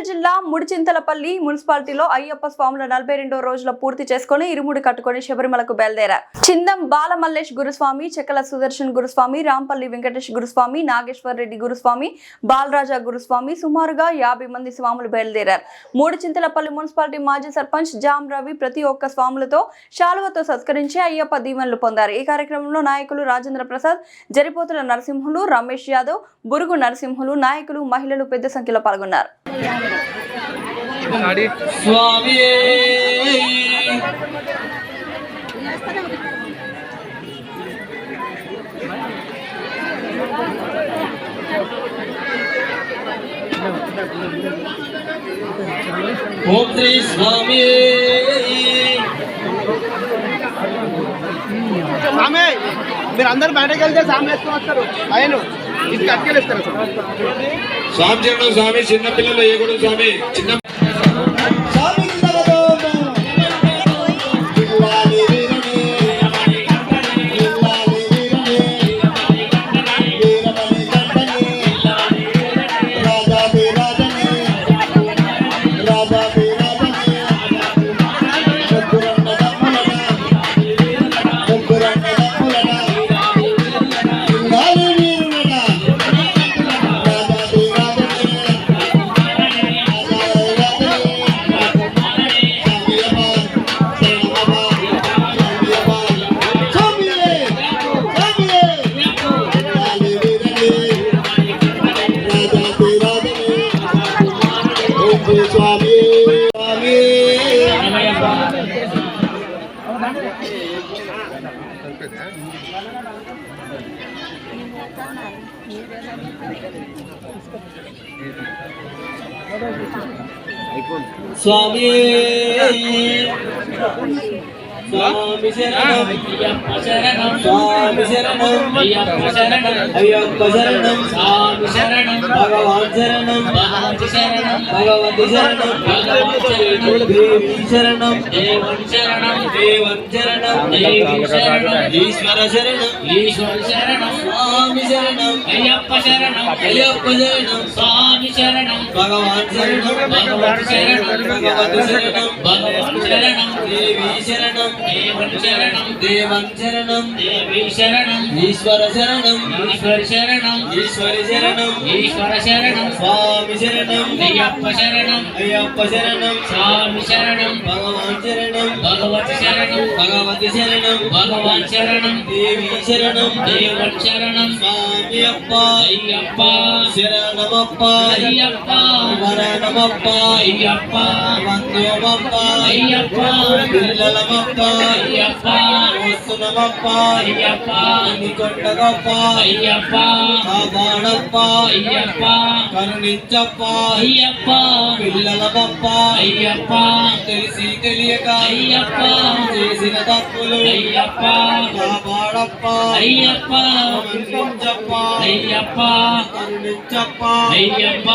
మేడ్చల్ జిల్లా ముడిచింతలపల్లి మున్సిపాలిటీలో అయ్యప్ప స్వాముల 42వ రోజుల పూర్తి చేసుకుని ఇరుముడి కట్టుకుని శబరిమలకు బయలుదేరారు. చిందం బాలమల్లేష్ గురుస్వామి, చెక్కల సుదర్శన్ గురుస్వామి, రాంపల్లి వెంకటేష్ గురుస్వామి, నాగేశ్వర్ రెడ్డి గురుస్వామి, బాలరాజా గురుస్వామి సుమారుగా 50 మంది స్వాములు బయలుదేరారు. ముడిచింతలపల్లి మున్సిపాలిటీ మాజీ సర్పంచ్ జామ్ రవి ప్రతి ఒక్క స్వాములతో శాలువతో సత్కరించి అయ్యప్ప దీవెనలు పొందారు. ఈ కార్యక్రమంలో నాయకులు రాజేంద్ర ప్రసాద్, జరిపోతుల నరసింహులు, రమేష్ యాదవ్, బురుగు నరసింహులు, నాయకులు, మహిళలు పెద్ద సంఖ్యలో పాల్గొన్నారు. స్వామి ఓం శ్రీ స్వామి సామే మీరు అందరూ బయటకు వెళ్తే సామె వేసుకొని వస్తారు. ఆయన ఇది కట్టుకెళ్ళిస్తారు. స్వామి చరణం స్వామి, చిన్నపిల్లలు ఏ కూడా స్వామి చిన్న స్వామి స్వామి శరణం స్వామి శరణం అయ్యప్ప శరణం స్వామి శరణం భగవాన్ శరణం భగవతి శరణం దేవి శరణం దేవన్ శరణం ఈశ్వర శరణం స్వామి శరణం అయ్యప్ప శరణం స్వామి శరణం భగవాన్ శరణం భగవతి శరణం దేవి శరణం దేవన్ శరణం దేవి శరణం ఈశ్వర శరణం ఈశ్వరి శరణం స్వామి శరణం అయ్యప్ప శరణం స్వామి శరణం భగవాన్ శరణం భగవతి శరణం భగవాన్ శరణం దేవి శరణం దేవన్ శరణం స్వామి అయ్యప్ప శరణమప్ప అయ్యప్ప వరణమప్ప అయ్యప్ప వందోమప్ప అయ్యప్ప పిల్లలమప్ప అయ్యప్ప వస్తునమప్ప అయ్యప్ప అన్నికొండగప్ప అయ్యప్ప కాపాడప్ప అయ్యప్ప కరుణించప్ప అయ్యప్ప పిల్లలమప్ప అయ్యప్ప తెలిసి తెలియక అయ్యప్ప చేసిన తప్పులు అయ్యప్ప కాపాడప్ప అయ్యప్ప కరుణించప్ప అయ్యప్ప కరుణించప్ప అయ్యప్ప